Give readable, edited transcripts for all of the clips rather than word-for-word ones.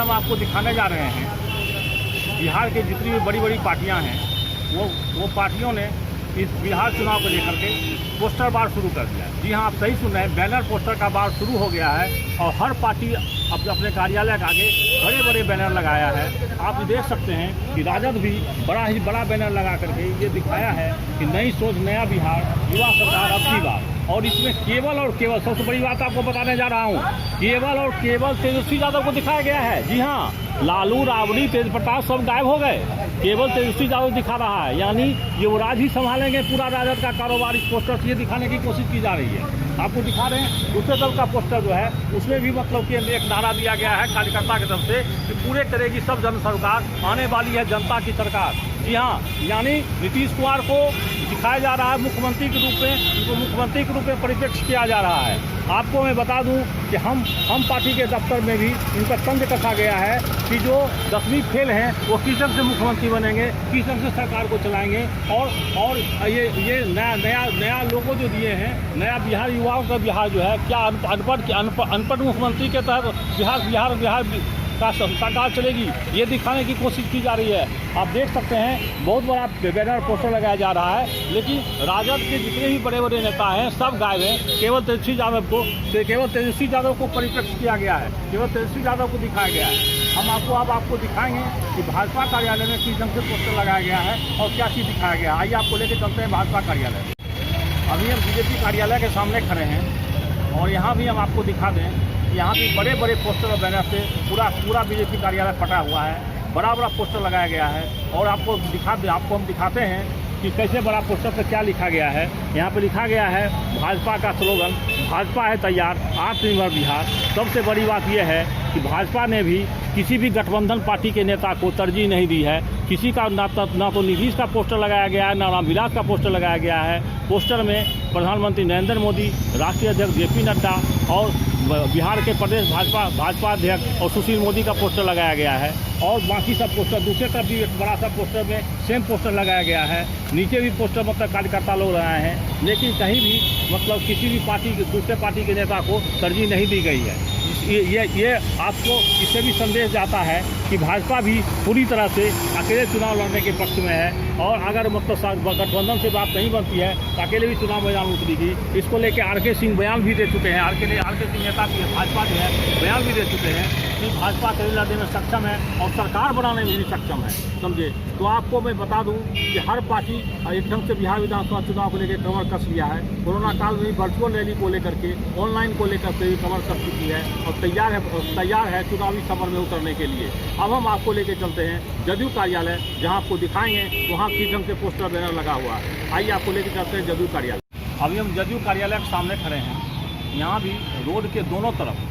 हम आपको दिखाने जा रहे हैं, बिहार के जितनी भी बड़ी बड़ी पार्टियां हैं वो पार्टियों ने इस बिहार चुनाव को लेकर के पोस्टर बार शुरू कर दिया है। जी हाँ, आप सही सुन रहे हैं, बैनर पोस्टर का बार शुरू हो गया है और हर पार्टी अपने कार्यालय के आगे बड़े बड़े बैनर लगाया है। आप देख सकते हैं कि राजद भी बड़ा बैनर लगा करके ये दिखाया है कि नई सोच नया बिहार, युवा सरकार अब की बार। और इसमें केवल और केवल सबसे बड़ी बात आपको बताने जा रहा हूँ, केवल और केवल तेजस्वी यादव को दिखाया गया है। जी हाँ, लालू, राबड़ी, तेज प्रताप सब गायब हो गए, केवल तेजस्वी यादव दिखा रहा है। यानी युवराज ही संभालेंगे पूरा राजद का कारोबार। इस पोस्टर से ये दिखाने की कोशिश की जा रही है। आपको दिखा रहे हैं दूसरे दल का पोस्टर जो है, उसमें भी मतलब कि एक नारा दिया गया है कार्यकर्ता की तरफ से कि पूरे करेगी सब जन सरकार, आने वाली है जनता की सरकार। जी हाँ, यानी नीतीश कुमार को दिखाया जा रहा है मुख्यमंत्री के रूप में, उनको मुख्यमंत्री के रूप में परिप्रेक्ष्य किया जा रहा है। आपको मैं बता दूं कि हम पार्टी के दफ्तर में भी इनका तंज कसा गया है कि जो 10वीं फेल हैं वो किस ढंग से मुख्यमंत्री बनेंगे, किस ढंग से सरकार को चलाएंगे। और ये नया लोगो जो दिए हैं, नया बिहार, युवाओं का बिहार जो है, क्या अनपढ़ मुख्यमंत्री के तहत बिहार का सरकार चलेगी, ये दिखाने की कोशिश की जा रही है। आप देख सकते हैं बहुत बड़ा बैनर पोस्टर लगाया जा रहा है, लेकिन राजद के जितने भी बड़े बड़े नेता हैं सब गायब हैं। केवल तेजस्वी यादव को परिप्रेक्ष्य किया गया है, केवल तेजस्वी यादव को दिखाया गया है। हम आपको दिखाएंगे कि भाजपा कार्यालय में किस ढंग से पोस्टर लगाया गया है और क्या चीज़ दिखाया गया है। आइए आपको लेकर चलते हैं भाजपा कार्यालय। अभी हम बीजेपी कार्यालय के सामने खड़े हैं और यहाँ भी हम आपको दिखा दें, यहाँ भी बड़े बड़े पोस्टर और बैनर से पूरा बीजेपी कार्यालय फटा हुआ है। बड़ा पोस्टर लगाया गया है और आपको हम दिखाते हैं कि कैसे बड़ा पोस्टर पे क्या लिखा गया है। यहाँ पे लिखा गया है भाजपा का स्लोगन, भाजपा है तैयार, आत्मनिर्भर बिहार। सबसे बड़ी बात यह है कि भाजपा ने भी किसी भी गठबंधन पार्टी के नेता को तरजीह नहीं दी है। किसी का ना तो नीतीश का पोस्टर लगाया गया है, ना रामविलास का पोस्टर लगाया गया है। पोस्टर में प्रधानमंत्री नरेंद्र मोदी, राष्ट्रीय अध्यक्ष JP नड्डा और बिहार के प्रदेश भाजपा अध्यक्ष और सुशील मोदी का पोस्टर लगाया गया है। और बाकी सब पोस्टर, दूसरे तरफ भी एक बड़ा सा पोस्टर में सेम पोस्टर लगाया गया है। नीचे भी पोस्टर मतलब कार्यकर्ता लोग लगाए हैं, लेकिन कहीं भी मतलब किसी भी दूसरे पार्टी के नेता को तरजीह नहीं दी गई है। ये आपको इससे भी संदेश जाता है कि भाजपा भी पूरी तरह से अकेले चुनाव लड़ने के पक्ष में है और अगर मतलब गठबंधन से बात नहीं बनती है तो अकेले भी चुनाव मैदान उतरेगी। इसको लेकर RK सिंह बयान भी दे चुके हैं। RK सिंह नेता की भाजपा जो है बयान भी दे चुके हैं कि भाजपा अकेले लड़ने में सक्षम है और सरकार बनाने में भी सक्षम है, समझे। तो आपको मैं बता दूं कि हर पार्टी एक ढंग से बिहार विधानसभा चुनाव को लेकर कमर कस लिया है। कोरोना काल में भी वर्चुअल रैली को लेकर के, ऑनलाइन को लेकर के भी कमर कस चुकी है और तैयार है चुनावी समर में उतरने के लिए। अब हम आपको लेके चलते हैं जदयू कार्यालय, जहां आपको दिखाएंगे वहां किस ढंग से पोस्टर बैनर लगा हुआ है। आइए आपको लेके चलते हैं जदयू कार्यालय। अभी हम जदयू कार्यालय के सामने खड़े हैं। यहाँ भी रोड के दोनों तरफ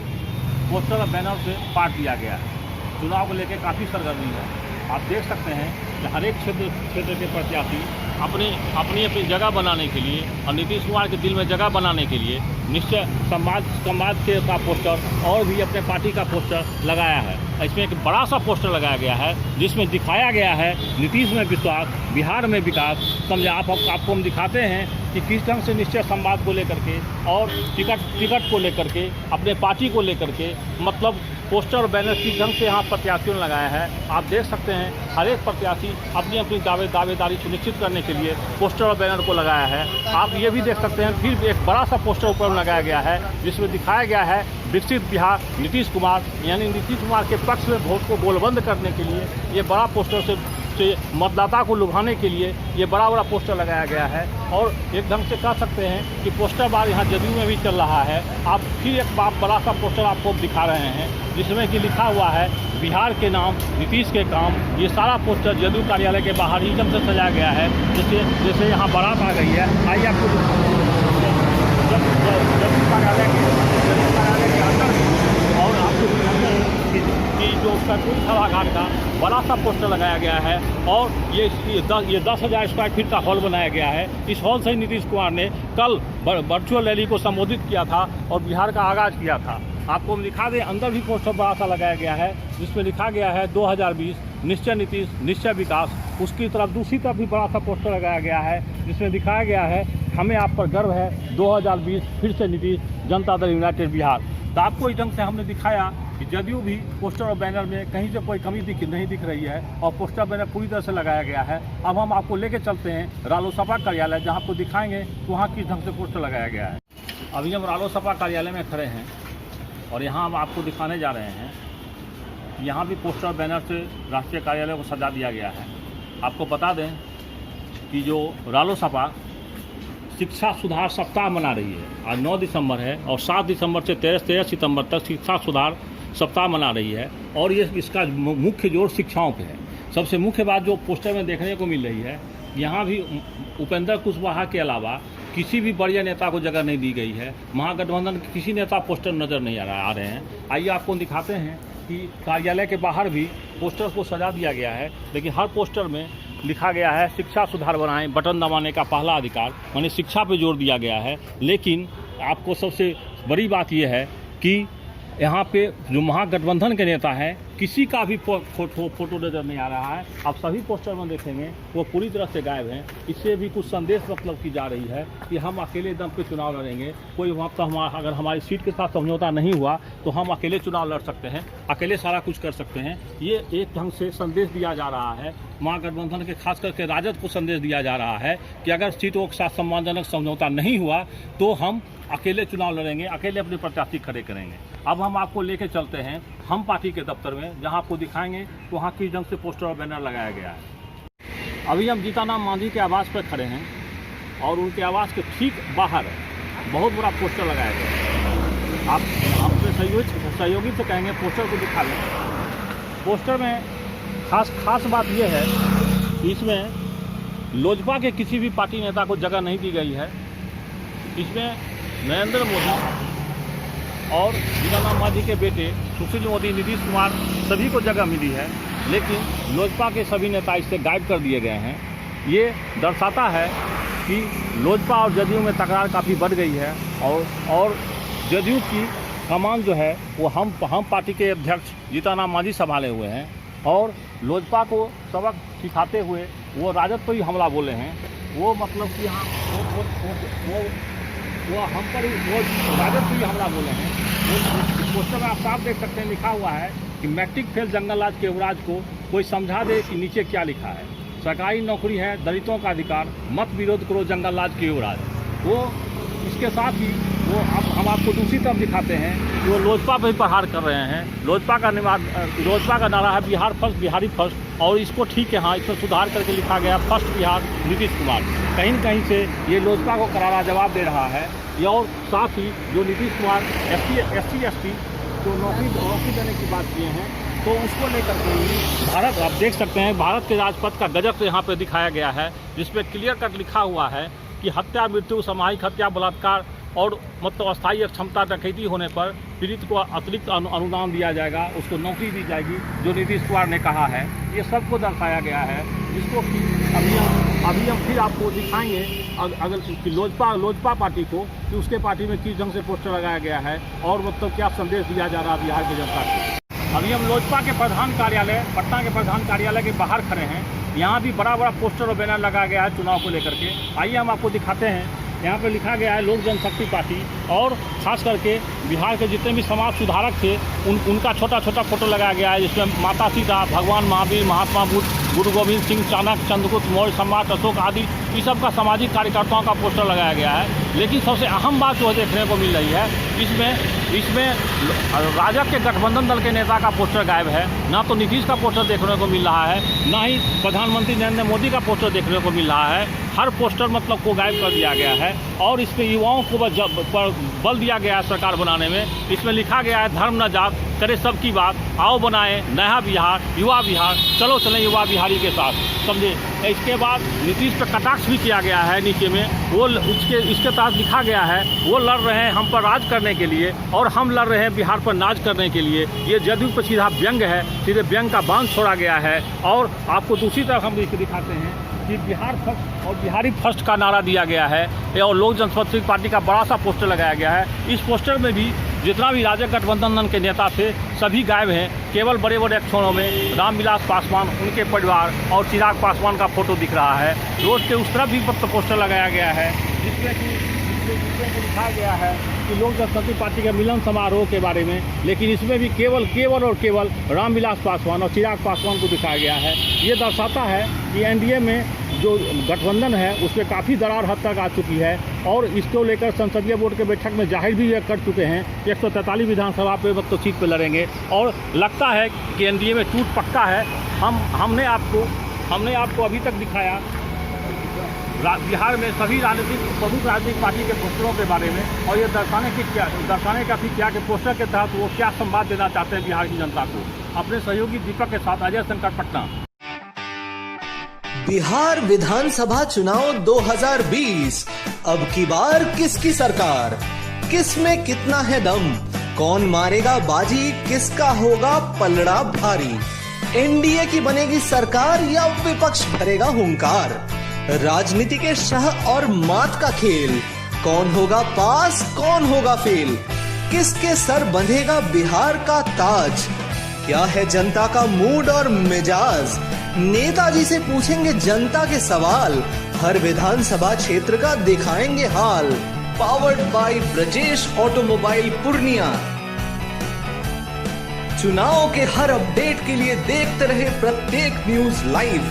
पोस्टर और बैनर से पाट दिया गया है। चुनाव को लेकर काफ़ी सरगर्मी है। आप देख सकते हैं कि हर एक क्षेत्र के प्रत्याशी अपनी जगह बनाने के लिए और नीतीश कुमार के दिल में जगह बनाने के लिए निश्चय समाज के का पोस्टर और भी अपने पार्टी का पोस्टर लगाया है। इसमें एक बड़ा सा पोस्टर लगाया गया है जिसमें दिखाया गया है नीतीश में विश्वास, बिहार में विकास। समझे, आपको हम दिखाते हैं कि किस ढंग से निश्चय संवाद को लेकर के और टिकट को लेकर के, अपने पार्टी को लेकर के, मतलब पोस्टर और बैनर किस ढंग से यहाँ प्रत्याशियों ने लगाया है। आप देख सकते हैं हर एक प्रत्याशी अपनी दावेदारी सुनिश्चित करने के लिए पोस्टर और बैनर को लगाया है। आप ये भी देख सकते हैं फिर एक बड़ा सा पोस्टर ऊपर लगाया गया है जिसमें दिखाया गया है विकसित बिहार नीतीश कुमार, यानी नीतीश कुमार के पक्ष में वोट को गोलबंद करने के लिए ये बड़ा पोस्टर से मतदाता को लुभाने के लिए ये बड़ा पोस्टर लगाया गया है। और एक ढंग से कह सकते हैं कि पोस्टर बार यहाँ जदयू में भी चल रहा है। आप फिर एक बड़ा सा पोस्टर आपको दिखा रहे हैं जिसमें कि लिखा हुआ है बिहार के नाम, नीतीश के काम। ये सारा पोस्टर जदयू कार्यालय के बाहर ही ढंग से सजाया गया है, जैसे यहाँ बारात आ गई है। आइए आपको जदयू कार्यालय के अंदर और आपको कि जो कर्पूरी सभागार का बड़ा सा पोस्टर लगाया गया है और ये 10,000 स्क्वायर फीट का हॉल बनाया गया है। इस हॉल से ही नीतीश कुमार ने कल वर्चुअल रैली को संबोधित किया था और बिहार का आगाज़ किया था। आपको हम दिखा दें, अंदर भी पोस्टर बड़ा सा लगाया गया है जिसमें लिखा गया है 2020 निश्चय नीतीश, निश्चय विकास। उसकी तरफ दूसरी तरफ भी बड़ा सा पोस्टर लगाया गया है जिसमें दिखाया गया है हमें आप पर गर्व है, 2020 फिर से नीतीश, जनता दल यूनाइटेड बिहार। तो आपको इस ढंग से हमने दिखाया कि जदयू भी पोस्टर और बैनर में कहीं से कोई कमी नहीं दिख रही है और पोस्टर बैनर पूरी तरह से लगाया गया है। अब हम आपको लेके चलते हैं रालोसपा कार्यालय, जहाँ आपको दिखाएंगे कि वहाँ किस ढंग से पोस्टर लगाया गया है। अभी हम रालोसपा कार्यालय में खड़े हैं और यहाँ हम आपको दिखाने जा रहे हैं। यहाँ भी पोस्टर बैनर से राष्ट्रीय कार्यालय को सजा दिया गया है। आपको बता दें कि जो रालोसपा शिक्षा सुधार सप्ताह मना रही है, आज 9 दिसंबर है और 7 दिसंबर से 13 सितंबर तक शिक्षा सुधार सप्ताह मना रही है और ये इसका मुख्य जोर शिक्षाओं पे है। सबसे मुख्य बात जो पोस्टर में देखने को मिल रही है, यहाँ भी उपेंद्र कुशवाहा के अलावा किसी भी बड़े नेता को जगह नहीं दी गई है। महागठबंधन के किसी नेता पोस्टर नज़र नहीं आ रहे हैं। आइए आपको दिखाते हैं कि कार्यालय के बाहर भी पोस्टर को सजा दिया गया है, लेकिन हर पोस्टर में लिखा गया है शिक्षा सुधार बनाएं, बटन दबाने का पहला अधिकार, यानी शिक्षा पे जोर दिया गया है। लेकिन आपको सबसे बड़ी बात यह है कि यहाँ पे जो महागठबंधन के नेता हैं, किसी का भी फोटो नज़र नहीं आ रहा है। आप सभी पोस्टर में देखेंगे वो पूरी तरह से गायब हैं। इससे भी कुछ संदेश मतलब की जा रही है कि हम अकेले दम पे चुनाव लड़ेंगे। कोई वहाँ पर अगर हमारी सीट के साथ समझौता नहीं हुआ तो हम अकेले चुनाव लड़ सकते हैं, अकेले सारा कुछ कर सकते हैं। ये एक ढंग से संदेश दिया जा रहा है महागठबंधन के, खास करके राजद को संदेश दिया जा रहा है कि अगर सीटों के साथ सम्मानजनक समझौता नहीं हुआ तो हम अकेले चुनाव लड़ेंगे, अकेले अपने प्रत्याशी खड़े करेंगे। अब हम आपको लेके चलते हैं हम पार्टी के दफ्तर में, जहां आपको दिखाएंगे तो वहाँ किस ढंग से पोस्टर और बैनर लगाया गया है। अभी हम जीतनराम मांझी के आवास पर खड़े हैं और उनके आवास के ठीक बाहर बहुत बड़ा पोस्टर लगाया गया है। आप अपने सहयोगी से कहेंगे पोस्टर को दिखा लें। पोस्टर में खास बात यह है कि इसमें लोजपा के किसी भी पार्टी नेता को जगह नहीं दी गई है। इसमें नरेंद्र मोदी और जीतनराम मांझी के बेटे सुशील मोदी, नीतीश कुमार सभी को जगह मिली है, लेकिन लोजपा के सभी नेता इससे गायब कर दिए गए हैं। ये दर्शाता है कि लोजपा और जदयू में तकरार काफ़ी बढ़ गई है और जदयू की कमान जो है वो हम पार्टी के अध्यक्ष जीतनराम मांझी संभाले हुए हैं और लोजपा को सबक सिखाते हुए वो राजद पर ही हमला बोले हैं। वो मतलब कि हाँ वो हम पर ही वो राजद पर ही हमला बोले हैं। वो पोस्टर में आप साफ देख सकते हैं, लिखा हुआ है कि मैट्रिक फेल जंगलराज के युवराज को कोई समझा दे कि नीचे क्या लिखा है। सरकारी नौकरी है दलितों का अधिकार, मत विरोध करो जंगलराज के युवराज। वो इसके साथ ही वो हम आपको दूसरी तरफ दिखाते हैं कि वो लोजपा पर ही प्रहार कर रहे हैं। लोजपा का नारा है बिहार फर्स्ट, बिहारी फर्स्ट, और इसको ठीक है हाँ इसमें सुधार करके लिखा गया फर्स्ट बिहार नीतीश कुमार। कहीं न कहीं से ये लोजपा को करारा जवाब दे रहा है। और साथ ही जो नीतीश कुमार SC/ST जो नौकरी देने की बात किए हैं तो उसको लेकर के भारत, आप देख सकते हैं भारत के राजपथ का गजब यहाँ पे दिखाया गया है, जिसपे क्लियर कट लिखा हुआ है कि हत्या, मृत्यु, सामूहिक हत्या, बलात्कार और मतलब अस्थायी अक्षमता डकैती होने पर पीड़ित को अतिरिक्त अनुदान दिया जाएगा, उसको नौकरी दी जाएगी, जो नीतीश कुमार ने कहा है। ये सबको दर्शाया गया है, जिसको कि अभी हम फिर आपको दिखाएंगे अगर कि लोजपा पार्टी को कि उसके पार्टी में किस ढंग से पोस्टर लगाया गया है और मतलब क्या संदेश दिया जा रहा है बिहार की जनता को। अभी हम लोजपा के प्रधान कार्यालय, पटना के प्रधान कार्यालय के बाहर खड़े हैं। यहाँ भी बड़ा पोस्टर और बैनर लगाया गया है चुनाव को लेकर के। आइए हम आपको दिखाते हैं। यहाँ पे लिखा गया है लोक जनशक्ति पार्टी, और खास करके बिहार के जितने भी समाज सुधारक थे उनका छोटा छोटा फोटो लगाया गया है, जिसमें माता सीता, भगवान महावीर, महात्मा बुद्ध, गुरु गोविंद सिंह, चाणक्य, चंद्रगुप्त मौर्य, सम्राट अशोक आदि इस सब का सामाजिक कार्यकर्ताओं का पोस्टर लगाया गया है। लेकिन सबसे अहम बात जो देखने को मिल रही है, इसमें राजद के गठबंधन दल के नेता का पोस्टर गायब है। ना तो नीतीश का पोस्टर देखने को मिल रहा है, ना ही प्रधानमंत्री नरेंद्र मोदी का पोस्टर देखने को मिल रहा है। हर पोस्टर मतलब को गायब कर दिया गया है और इसमें युवाओं को बल दिया गया है सरकार बनाने में। इसमें लिखा गया है धर्म न जात, करे सबकी बात, आओ बनाए नया बिहार, युवा बिहार, चलो चलें युवा बिहारी के साथ, समझे। इसके बाद नीतीश पर कटाक्ष भी किया गया है नीचे में। वो इसके तहत लिखा गया है वो लड़ रहे हैं हम पर राज करने के लिए और हम लड़ रहे हैं बिहार पर नाज करने के लिए। ये जदयू पर सीधा व्यंग है, सीधे व्यंग का बांध छोड़ा गया है। और आपको दूसरी तरफ हम दिखाते हैं कि बिहार फर्स्ट और बिहारी फर्स्ट का नारा दिया गया है और लोक जनशक्ति पार्टी का बड़ा सा पोस्टर लगाया गया है। इस पोस्टर में भी जितना भी राजग गठबंधन के नेता थे सभी गायब हैं। केवल बड़े बड़े अक्षरों में रामविलास पासवान, उनके परिवार और चिराग पासवान का फोटो दिख रहा है। रोड के उस तरफ भी पोस्टर लगाया गया है जिसमें कि लिखा गया है कि लोक जनशक्ति पार्टी के मिलन समारोह के बारे में, लेकिन इसमें भी केवल और केवल रामविलास पासवान और चिराग पासवान को दिखाया गया है। ये दर्शाता है कि एनडीए में जो गठबंधन है उसमें काफ़ी दरार हद तक आ चुकी है और इसको लेकर संसदीय बोर्ड के बैठक में जाहिर भी कर चुके हैं। 143 विधानसभा पे वक्त तो सीट पे लड़ेंगे और लगता है कि एनडीए में टूट पक्का है। हमने आपको अभी तक दिखाया बिहार में सभी प्रमुख राजनीतिक पार्टी के पोस्टरों के बारे में, और ये दर्शाने का भी क्या कि पोस्टर के तहत वो क्या संवाद देना चाहते हैं बिहार की जनता को। अपने सहयोगी दीपक के साथ अजय शंकर, पटना। बिहार विधानसभा चुनाव 2020, अब की बार किसकी सरकार, किस में कितना है दम, कौन मारेगा बाजी, किसका होगा पलड़ा भारी, एनडीए की बनेगी सरकार या विपक्ष भरेगा हुंकार, राजनीति के शह और मात का खेल, कौन होगा पास कौन होगा फेल, किसके सर बंधेगा बिहार का ताज, क्या है जनता का मूड और मिजाज, नेताजी से पूछेंगे जनता के सवाल, हर विधानसभा क्षेत्र का दिखाएंगे हाल। Powered by Brajesh automobile Purnia. चुनाव के हर अपडेट के लिए देखते रहे प्रत्येक न्यूज लाइव।